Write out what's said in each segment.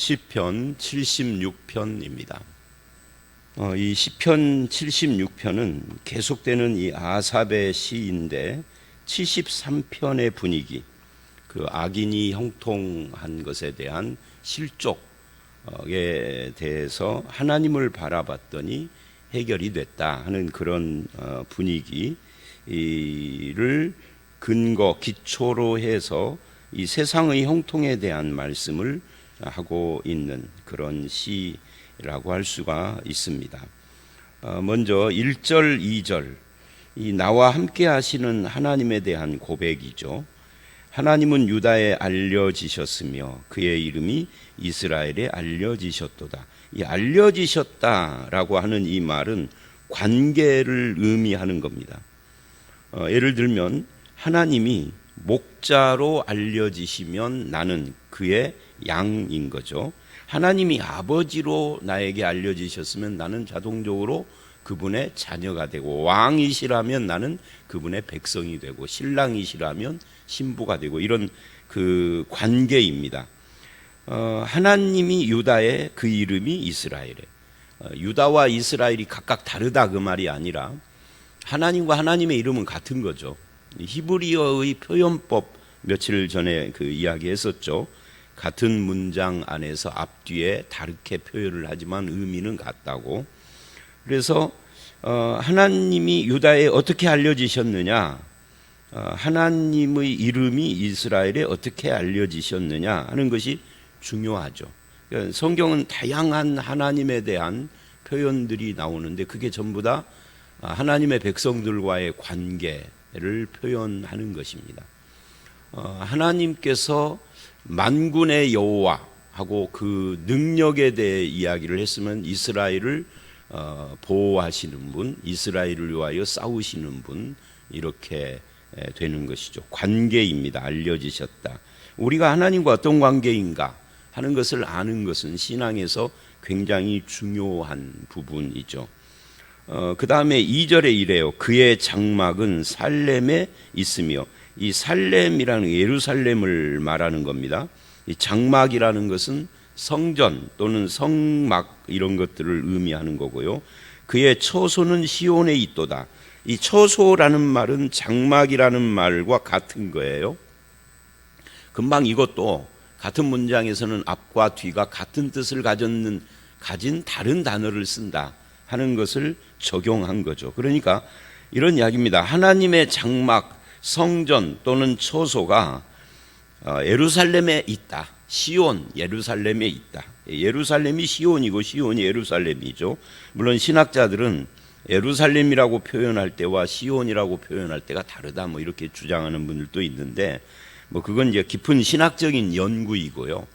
시편 76편입니다. 이 시편 76편은 계속되는 이 아삽의 시인데 73편의 분위기, 그 악인이 형통한 것에 대한 실족에 대해서 하나님을 바라봤더니 해결이 됐다 하는 그런 분위기를 근거, 기초로 해서 이 세상의 형통에 대한 말씀을 하고 있는 그런 시라고 할 수가 있습니다. 먼저 1절, 2절, 이 나와 함께 하시는 하나님에 대한 고백이죠. 하나님은 유다에 알려지셨으며 그의 이름이 이스라엘에 알려지셨도다. 이 알려지셨다라고 하는 이 말은 관계를 의미하는 겁니다. 예를 들면 하나님이 목자로 알려지시면 나는 그의 양인 거죠. 하나님이 아버지로 나에게 알려지셨으면 나는 자동적으로 그분의 자녀가 되고, 왕이시라면 나는 그분의 백성이 되고, 신랑이시라면 신부가 되고, 이런 그 관계입니다. 하나님이 유다에 그 이름이 이스라엘에, 유다와 이스라엘이 각각 다르다 그 말이 아니라 하나님과 하나님의 이름은 같은 거죠. 히브리어의 표현법 며칠 전에 그 이야기했었죠. 같은 문장 안에서 앞뒤에 다르게 표현을 하지만 의미는 같다고. 그래서 하나님이 유다에 어떻게 알려지셨느냐, 하나님의 이름이 이스라엘에 어떻게 알려지셨느냐 하는 것이 중요하죠. 그러니까 성경은 다양한 하나님에 대한 표현들이 나오는데 그게 전부 다 하나님의 백성들과의 관계를 표현하는 것입니다. 하나님께서 만군의 여호와하고 그 능력에 대해 이야기를 했으면 이스라엘을 보호하시는 분, 이스라엘을 위하여 싸우시는 분, 이렇게 되는 것이죠. 관계입니다. 알려지셨다. 우리가 하나님과 어떤 관계인가 하는 것을 아는 것은 신앙에서 굉장히 중요한 부분이죠. 그 다음에 2절에 이래요. 그의 장막은 살렘에 있으며, 이 살렘이라는 예루살렘을 말하는 겁니다. 이 장막이라는 것은 성전 또는 성막 이런 것들을 의미하는 거고요. 그의 처소는 시온에 있도다. 이 처소라는 말은 장막이라는 말과 같은 거예요. 금방 이것도 같은 문장에서는 앞과 뒤가 같은 뜻을 가진 다른 단어를 쓴다 하는 것을 적용한 거죠. 그러니까 이런 이야기입니다. 하나님의 장막, 성전 또는 처소가 예루살렘에 있다. 시온, 예루살렘에 있다. 예루살렘이 시온이고 시온이 예루살렘이죠. 물론 신학자들은 예루살렘이라고 표현할 때와 시온이라고 표현할 때가 다르다, 뭐 이렇게 주장하는 분들도 있는데, 뭐 그건 이제 깊은 신학적인 연구이고요.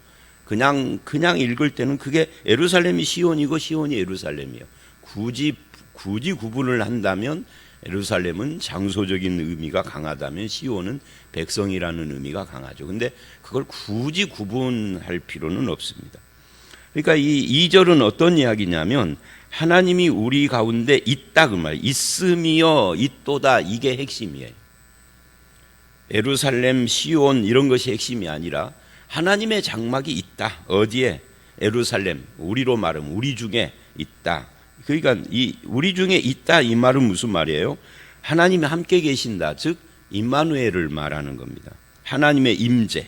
그냥 읽을 때는 그게 예루살렘이 시온이고 시온이 예루살렘이에요. 굳이 구분을 한다면 예루살렘은 장소적인 의미가 강하다면 시온은 백성이라는 의미가 강하죠. 근데 그걸 굳이 구분할 필요는 없습니다. 그러니까 이 2절은 어떤 이야기냐면 하나님이 우리 가운데 있다 그 말, 있으며 있도다, 이게 핵심이에요. 예루살렘, 시온 이런 것이 핵심이 아니라 하나님의 장막이 있다. 어디에? 예루살렘, 우리로 말하면 우리 중에 있다. 그러니까 이 우리 중에 있다 이 말은 무슨 말이에요? 하나님이 함께 계신다, 즉 임마누엘을 말하는 겁니다. 하나님의 임재,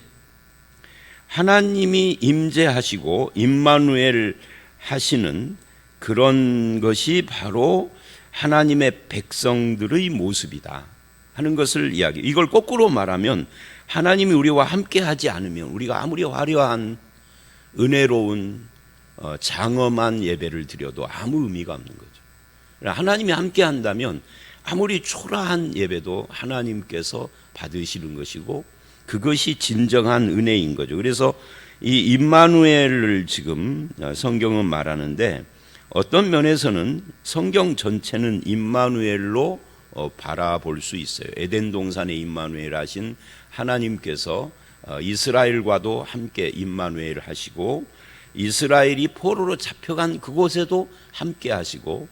하나님이 임재하시고 임마누엘 하시는 그런 것이 바로 하나님의 백성들의 모습이다 하는 것을 이야기. 이걸 거꾸로 말하면 하나님이 우리와 함께 하지 않으면 우리가 아무리 화려한 은혜로운 장엄한 예배를 드려도 아무 의미가 없는 거죠. 하나님이 함께 한다면 아무리 초라한 예배도 하나님께서 받으시는 것이고 그것이 진정한 은혜인 거죠. 그래서 이 임마누엘을 지금 성경은 말하는데 어떤 면에서는 성경 전체는 임마누엘로 바라볼 수 있어요. 에덴 동산에 임마누엘 하신 하나님께서 이스라엘과도 함께 임마누엘 하시고 이스라엘이 포로로 잡혀간 그곳에도 함께 하시고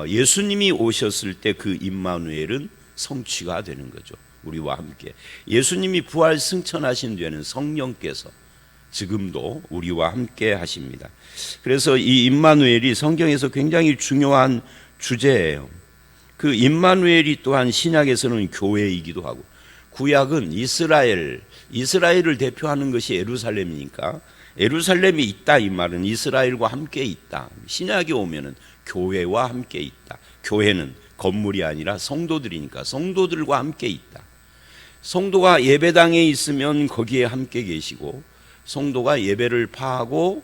예수님이 오셨을 때 그 임마누엘은 성취가 되는 거죠. 우리와 함께 예수님이 부활 승천하신 뒤에는 성령께서 지금도 우리와 함께 하십니다. 그래서 이 임마누엘이 성경에서 굉장히 중요한 주제예요. 그 임마누엘이 또한 신약에서는 교회이기도 하고, 구약은 이스라엘을 대표하는 것이 예루살렘이니까 예루살렘이 있다 이 말은 이스라엘과 함께 있다. 신약에 오면은 교회와 함께 있다. 교회는 건물이 아니라 성도들이니까 성도들과 함께 있다. 성도가 예배당에 있으면 거기에 함께 계시고, 성도가 예배를 파하고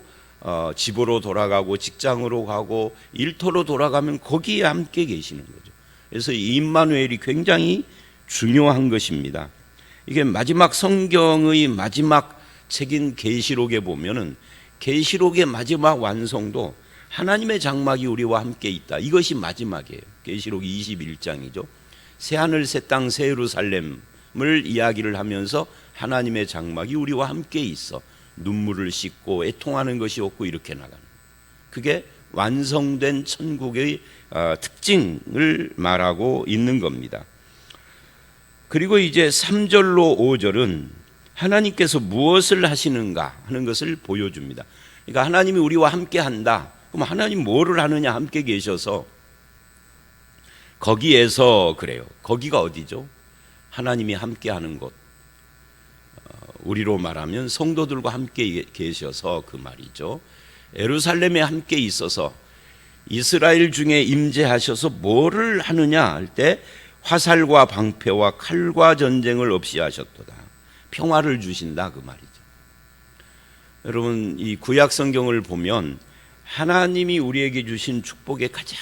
집으로 돌아가고 직장으로 가고 일터로 돌아가면 거기에 함께 계시는 거죠. 그래서 이 임마누엘이 굉장히 중요한 것입니다. 이게 마지막 성경의 마지막 책인 계시록에 보면은 계시록의 마지막 완성도 하나님의 장막이 우리와 함께 있다. 이것이 마지막이에요. 계시록 21장이죠. 새하늘 새 땅 새 예루살렘을 이야기를 하면서 하나님의 장막이 우리와 함께 있어 눈물을 씻고 애통하는 것이 없고 이렇게 나가는, 그게 완성된 천국의 특징을 말하고 있는 겁니다. 그리고 이제 3절로 5절은 하나님께서 무엇을 하시는가 하는 것을 보여줍니다. 그러니까 하나님이 우리와 함께 한다. 그럼 하나님 뭐를 하느냐? 함께 계셔서 거기에서 그래요. 거기가 어디죠? 하나님이 함께 하는 곳. 우리로 말하면 성도들과 함께 계셔서 그 말이죠. 예루살렘에 함께 있어서 이스라엘 중에 임재하셔서 뭐를 하느냐 할 때 화살과 방패와 칼과 전쟁을 없이 하셨도다. 평화를 주신다 그 말이죠. 여러분, 이 구약 성경을 보면 하나님이 우리에게 주신 축복의 가장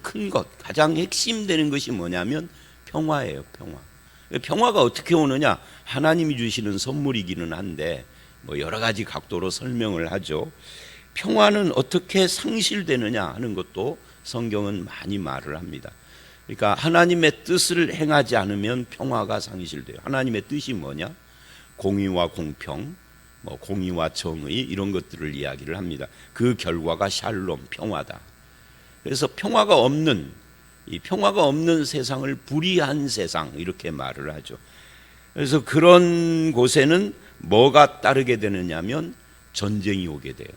큰 것, 가장 핵심되는 것이 뭐냐면 평화예요. 평화가 어떻게 오느냐? 하나님이 주시는 선물이기는 한데 뭐 여러 가지 각도로 설명을 하죠. 평화는 어떻게 상실되느냐 하는 것도 성경은 많이 말을 합니다. 그러니까 하나님의 뜻을 행하지 않으면 평화가 상실돼요. 하나님의 뜻이 뭐냐? 공의와 공평, 뭐 공의와 정의 이런 것들을 이야기를 합니다. 그 결과가 샬롬, 평화다. 그래서 평화가 없는 세상을 불의한 세상 이렇게 말을 하죠. 그래서 그런 곳에는 뭐가 따르게 되느냐면 전쟁이 오게 돼요.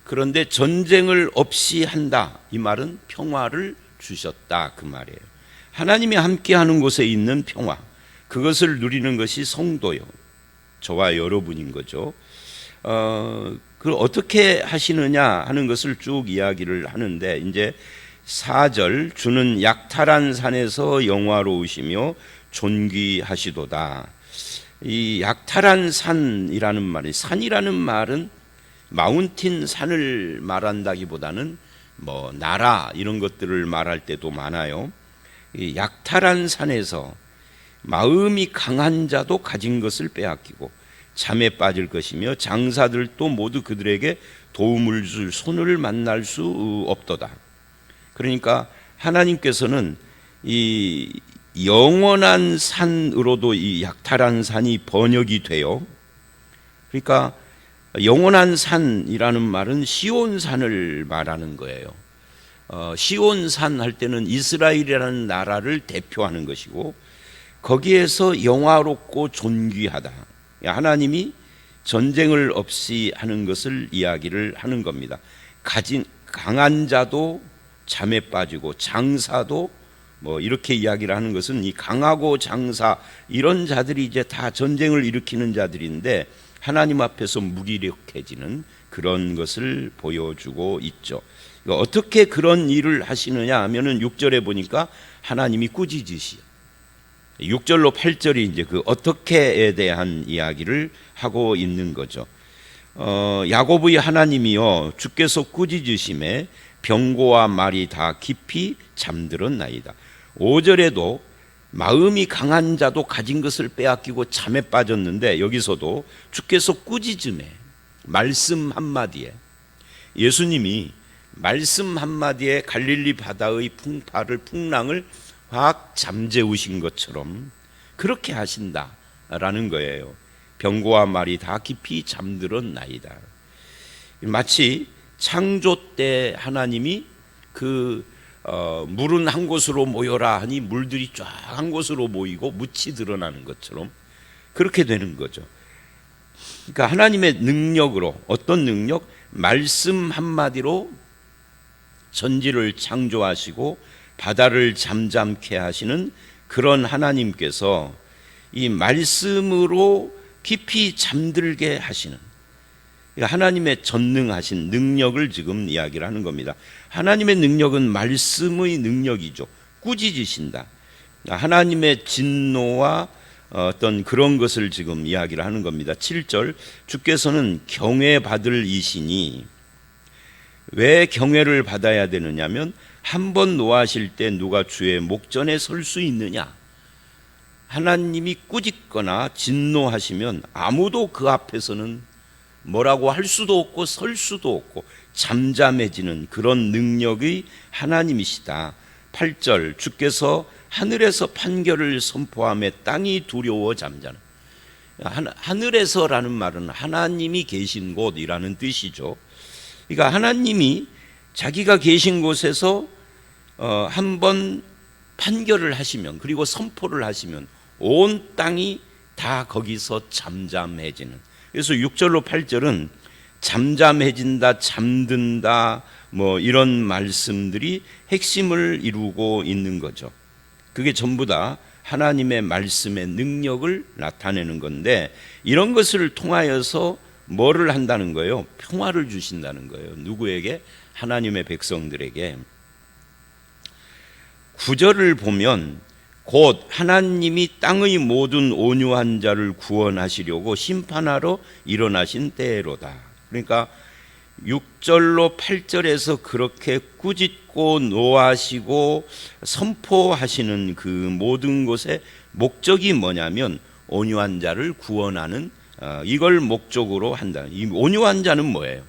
그런데 전쟁을 없이 한다 이 말은 평화를 주셨다 그 말이에요. 하나님이 함께하는 곳에 있는 평화, 그것을 누리는 것이 성도요, 저와 여러분인 거죠. 그걸 어떻게 하시느냐 하는 것을 쭉 이야기를 하는데, 이제 4절 주는 약탈한 산에서 영화로우시며 존귀하시도다. 이 약탈한 산이라는 말이, 산이라는 말은 마운틴 산을 말한다기보다는 뭐 나라 이런 것들을 말할 때도 많아요. 이 약탈한 산에서 마음이 강한 자도 가진 것을 빼앗기고 잠에 빠질 것이며 장사들도 모두 그들에게 도움을 줄 손을 만날 수 없도다. 그러니까 하나님께서는 이 영원한 산으로도 이 약탈한 산이 번역이 돼요. 그러니까 영원한 산이라는 말은 시온산을 말하는 거예요. 시온산 할 때는 이스라엘이라는 나라를 대표하는 것이고, 거기에서 영화롭고 존귀하다. 하나님이 전쟁을 없이 하는 것을 이야기를 하는 겁니다. 강한 자도 잠에 빠지고 장사도 뭐 이렇게 이야기를 하는 것은 이 강하고 장사 이런 자들이 이제 다 전쟁을 일으키는 자들인데 하나님 앞에서 무기력해지는 그런 것을 보여주고 있죠. 어떻게 그런 일을 하시느냐 하면은 6절에 보니까 하나님이 꾸짖으시오. 6절로 8절이 이제 그 어떻게에 대한 이야기를 하고 있는 거죠. 야곱의 하나님이여 주께서 꾸짖으심에 병고와 말이 다 깊이 잠들었나이다. 5절에도 마음이 강한 자도 가진 것을 빼앗기고 잠에 빠졌는데, 여기서도 주께서 꾸짖음에 말씀 한마디에, 예수님이 말씀 한마디에 갈릴리 바다의 풍랑을 확 잠재우신 것처럼 그렇게 하신다라는 거예요. 병고와 말이 다 깊이 잠들었나이다. 마치 창조 때 하나님이 물은 한 곳으로 모여라 하니 물들이 쫙 한 곳으로 모이고 묻이 드러나는 것처럼 그렇게 되는 거죠. 그러니까 하나님의 능력으로, 어떤 능력? 말씀 한마디로 천지를 창조하시고 바다를 잠잠케 하시는 그런 하나님께서 이 말씀으로 깊이 잠들게 하시는, 하나님의 전능하신 능력을 지금 이야기를 하는 겁니다. 하나님의 능력은 말씀의 능력이죠. 꾸짖으신다. 하나님의 진노와 어떤 그런 것을 지금 이야기를 하는 겁니다. 7절, 주께서는 경외받을 이시니, 왜 경외를 받아야 되느냐면 한 번 노하실 때 누가 주의 목전에 설 수 있느냐. 하나님이 꾸짖거나 진노하시면 아무도 그 앞에서는 뭐라고 할 수도 없고 설 수도 없고 잠잠해지는 그런 능력의 하나님이시다. 8절, 주께서 하늘에서 판결을 선포하며 땅이 두려워 잠자는, 하늘에서라는 말은 하나님이 계신 곳이라는 뜻이죠. 그러니까 하나님이 자기가 계신 곳에서 한번 판결을 하시면, 그리고 선포를 하시면 온 땅이 다 거기서 잠잠해지는. 그래서 6절로 8절은 잠잠해진다, 잠든다, 뭐 이런 말씀들이 핵심을 이루고 있는 거죠. 그게 전부 다 하나님의 말씀의 능력을 나타내는 건데, 이런 것을 통하여서 뭐를 한다는 거예요? 평화를 주신다는 거예요. 누구에게? 하나님의 백성들에게. 9절을 보면 곧 하나님이 땅의 모든 온유한 자를 구원하시려고 심판하러 일어나신 때로다. 그러니까 6절로 8절에서 그렇게 꾸짖고 노하시고 선포하시는 그 모든 것의 목적이 뭐냐면 온유한 자를 구원하는, 이걸 목적으로 한다. 이 온유한 자는 뭐예요?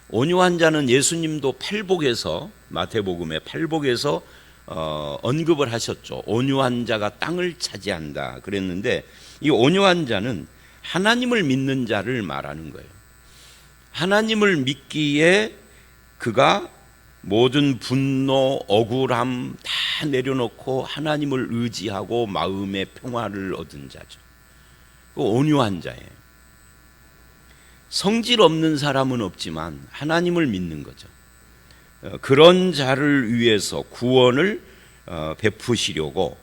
온유한 자는 예수님도 팔복에서, 마태복음의 팔복에서 언급을 하셨죠. 온유한 자가 땅을 차지한다 그랬는데, 이 온유한 자는 하나님을 믿는 자를 말하는 거예요. 하나님을 믿기에 그가 모든 분노, 억울함 다 내려놓고 하나님을 의지하고 마음의 평화를 얻은 자죠. 그 온유한 자예요. 성질 없는 사람은 없지만 하나님을 믿는 거죠. 그런 자를 위해서 구원을 베푸시려고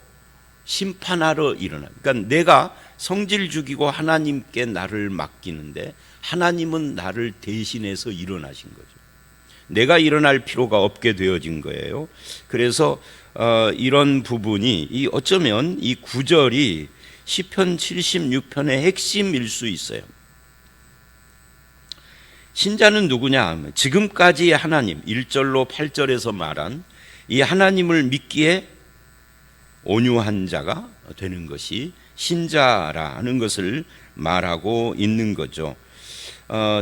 심판하러 일어나. 그러니까 내가 성질 죽이고 하나님께 나를 맡기는데 하나님은 나를 대신해서 일어나신 거죠. 내가 일어날 필요가 없게 되어진 거예요. 그래서 이런 부분이, 어쩌면 이 9절이 시편 76편의 핵심일 수 있어요. 신자는 누구냐? 지금까지 하나님, 1절로 8절에서 말한 이 하나님을 믿기에 온유한 자가 되는 것이 신자라는 것을 말하고 있는 거죠.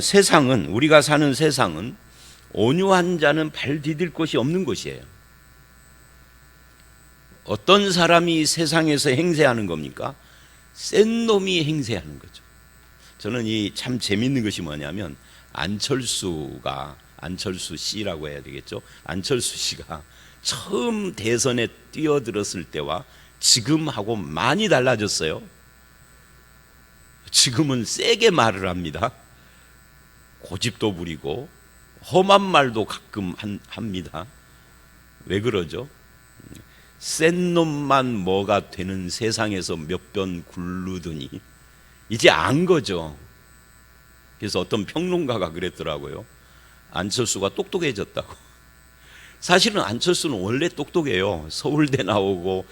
세상은, 우리가 사는 세상은 온유한 자는 발 디딜 곳이 없는 곳이에요. 어떤 사람이 세상에서 행세하는 겁니까? 센 놈이 행세하는 거죠. 저는 이 참 재밌는 것이 뭐냐면, 안철수 씨라고 해야 되겠죠. 안철수 씨가 처음 대선에 뛰어들었을 때와 지금하고 많이 달라졌어요. 지금은 세게 말을 합니다. 고집도 부리고 험한 말도 가끔 합니다. 왜 그러죠? 센 놈만 뭐가 되는 세상에서 몇 번 굴르더니 이제 안 거죠. 그래서 어떤 평론가가 그랬더라고요. 안철수가 똑똑해졌다고. 사실은 안철수는 원래 똑똑해요. 서울대 나오고,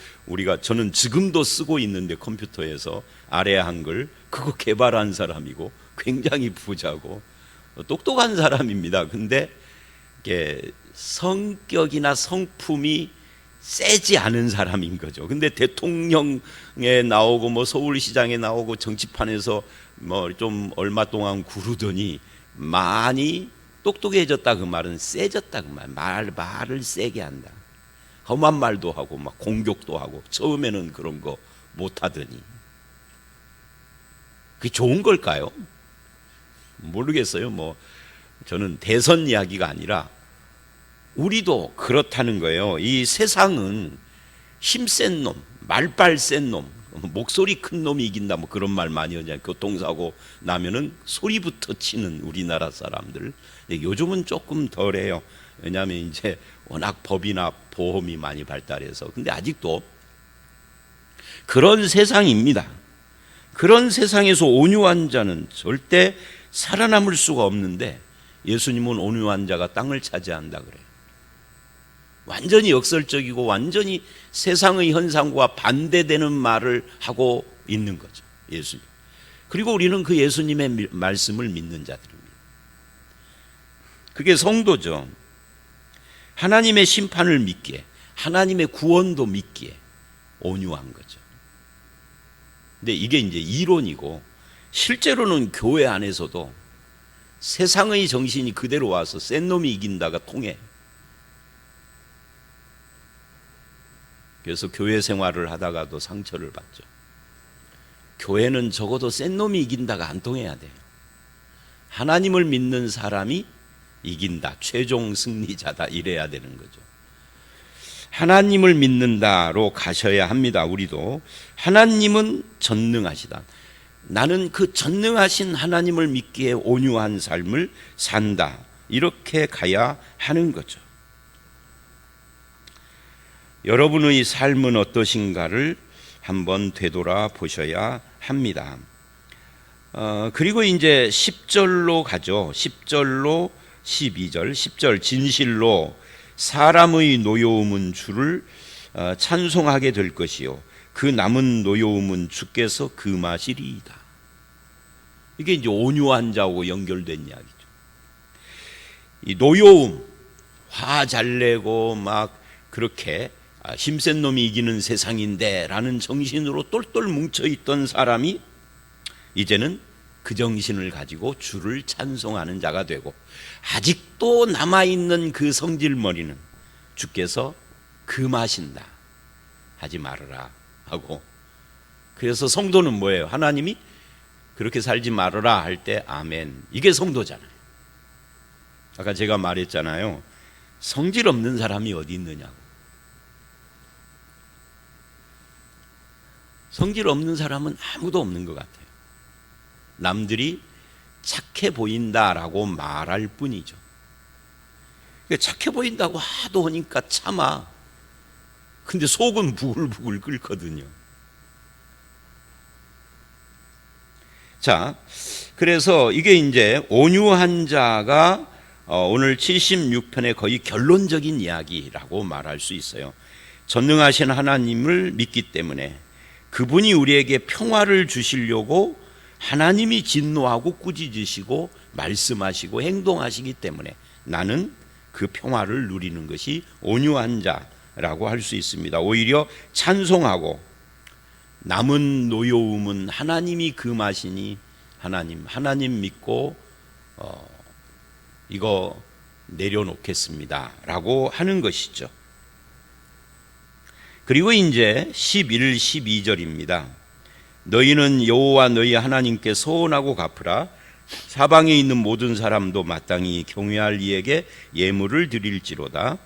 저는 지금도 쓰고 있는데 컴퓨터에서 아래 한글 그거 개발한 사람이고 굉장히 부자고 똑똑한 사람입니다. 근데 이게 성격이나 성품이 세지 않은 사람인 거죠. 근데 대통령에 나오고 뭐 서울시장에 나오고 정치판에서 뭐 좀 얼마 동안 구르더니 많이 똑똑해졌다. 그 말은 세졌다. 그 말을 세게 한다. 험한 말도 하고 막 공격도 하고, 처음에는 그런 거 못하더니. 그게 좋은 걸까요? 모르겠어요. 뭐 저는 대선 이야기가 아니라 우리도 그렇다는 거예요. 이 세상은 힘센 놈, 말빨 센 놈, 목소리 큰 놈이 이긴다 뭐 그런 말 많이 하잖아요. 교통사고 나면은 소리부터 치는 우리나라 사람들. 요즘은 조금 덜해요. 왜냐하면 이제 워낙 법이나 보험이 많이 발달해서. 근데 아직도 그런 세상입니다. 그런 세상에서 온유한 자는 절대 살아남을 수가 없는데 예수님은 온유한 자가 땅을 차지한다 그래요. 완전히 역설적이고 완전히 세상의 현상과 반대되는 말을 하고 있는 거죠, 예수님. 그리고 우리는 그 예수님의 말씀을 믿는 자들입니다. 그게 성도죠. 하나님의 심판을 믿기에, 하나님의 구원도 믿기에 온유한 거죠. 근데 이게 이제 이론이고, 실제로는 교회 안에서도 세상의 정신이 그대로 와서 센 놈이 이긴다가 통해. 그래서 교회 생활을 하다가도 상처를 받죠. 교회는 적어도 센 놈이 이긴다가 안 통해야 돼요. 하나님을 믿는 사람이 이긴다, 최종 승리자다, 이래야 되는 거죠. 하나님을 믿는다로 가셔야 합니다. 우리도 하나님은 전능하시다. 나는 그 전능하신 하나님을 믿기에 온유한 삶을 산다, 이렇게 가야 하는 거죠. 여러분의 삶은 어떠신가를 한번 되돌아 보셔야 합니다. 그리고 이제 10절로 가죠. 10절로 12절. 10절 진실로 사람의 노여움은 주를 찬송하게 될 것이요 그 남은 노여움은 주께서 금하시리이다. 이게 이제 온유한 자하고 연결된 이야기죠. 이 노여움, 화 잘 내고 막 그렇게 힘센 놈이 이기는 세상인데 라는 정신으로 똘똘 뭉쳐있던 사람이 이제는 그 정신을 가지고 주를 찬송하는 자가 되고, 아직도 남아있는 그 성질머리는 주께서 금하신다, 하지 말아라 하고. 그래서 성도는 뭐예요? 하나님이 그렇게 살지 말아라 할 때 아멘, 이게 성도잖아요. 아까 제가 말했잖아요, 성질 없는 사람이 어디 있느냐고. 성질 없는 사람은 아무도 없는 것 같아요. 남들이 착해 보인다라고 말할 뿐이죠. 착해 보인다고 하도 하니까 참아. 근데 속은 부글부글 끓거든요. 자, 그래서 이게 이제 온유한 자가 오늘 76편의 거의 결론적인 이야기라고 말할 수 있어요. 전능하신 하나님을 믿기 때문에 그분이 우리에게 평화를 주시려고 하나님이 진노하고 꾸짖으시고 말씀하시고 행동하시기 때문에 나는 그 평화를 누리는 것이 온유한 자라고 할 수 있습니다. 오히려 찬송하고, 남은 노여움은 하나님이 금하시니 하나님 믿고 이거 내려놓겠습니다 라고 하는 것이죠. 그리고 이제 11, 12절입니다. 너희는 여호와 너희 하나님께 서원하고 갚으라. 사방에 있는 모든 사람도 마땅히 경외할 이에게 예물을 드릴지로다.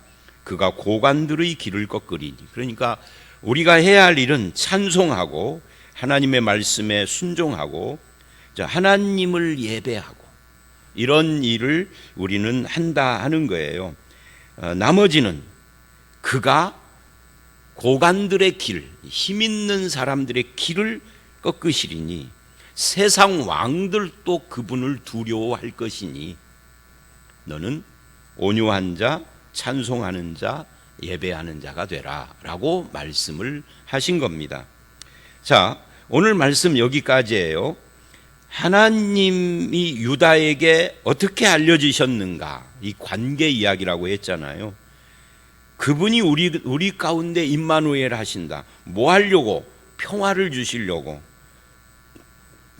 그가 고관들의 길을 꺾으리니. 그러니까 우리가 해야 할 일은 찬송하고 하나님의 말씀에 순종하고 하나님을 예배하고, 이런 일을 우리는 한다 하는 거예요. 나머지는 그가 고관들의 길, 힘 있는 사람들의 길을 꺾으시리니 세상 왕들도 그분을 두려워할 것이니 너는 온유한 자, 찬송하는 자, 예배하는 자가 되라 라고 말씀을 하신 겁니다. 자, 오늘 말씀 여기까지예요. 하나님이 유다에게 어떻게 알려지셨는가, 이 관계 이야기라고 했잖아요. 그분이 우리 가운데 임마누엘 하신다. 뭐 하려고? 평화를 주시려고.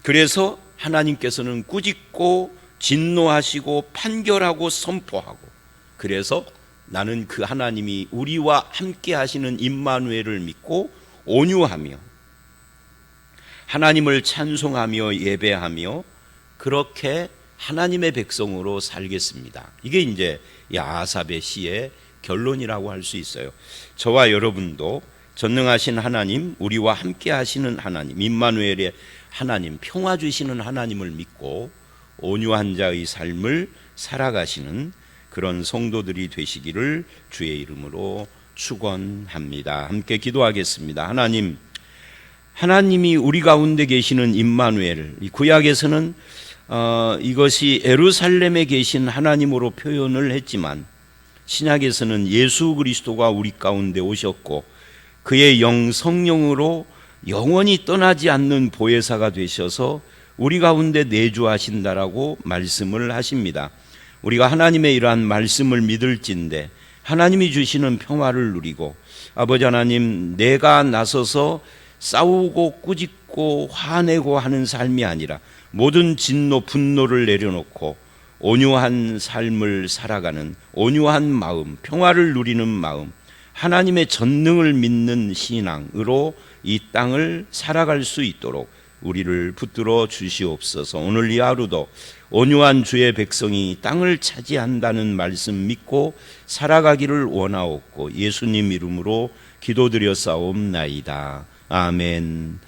그래서 하나님께서는 꾸짖고 진노하시고 판결하고 선포하고, 그래서 나는 그 하나님이 우리와 함께 하시는 임마누엘을 믿고 온유하며 하나님을 찬송하며 예배하며 그렇게 하나님의 백성으로 살겠습니다. 이게 이제 아삽의 시의 결론이라고 할 수 있어요. 저와 여러분도 전능하신 하나님, 우리와 함께 하시는 하나님, 임마누엘의 하나님, 평화 주시는 하나님을 믿고 온유한 자의 삶을 살아가시는 그런 성도들이 되시기를 주의 이름으로 축원합니다. 함께 기도하겠습니다. 하나님이 우리 가운데 계시는 임마누엘, 구약에서는 이것이 예루살렘에 계신 하나님으로 표현을 했지만 신약에서는 예수 그리스도가 우리 가운데 오셨고 그의 성령으로 영원히 떠나지 않는 보혜사가 되셔서 우리 가운데 내주하신다라고 말씀을 하십니다. 우리가 하나님의 이러한 말씀을 믿을진데 하나님이 주시는 평화를 누리고 아버지 하나님, 내가 나서서 싸우고 꾸짖고 화내고 하는 삶이 아니라 모든 진노 분노를 내려놓고 온유한 삶을 살아가는 온유한 마음, 평화를 누리는 마음, 하나님의 전능을 믿는 신앙으로 이 땅을 살아갈 수 있도록 우리를 붙들어 주시옵소서. 오늘 이 하루도 온유한 주의 백성이 땅을 차지한다는 말씀 믿고 살아가기를 원하옵고 예수님 이름으로 기도드려 싸움나이다. 아멘.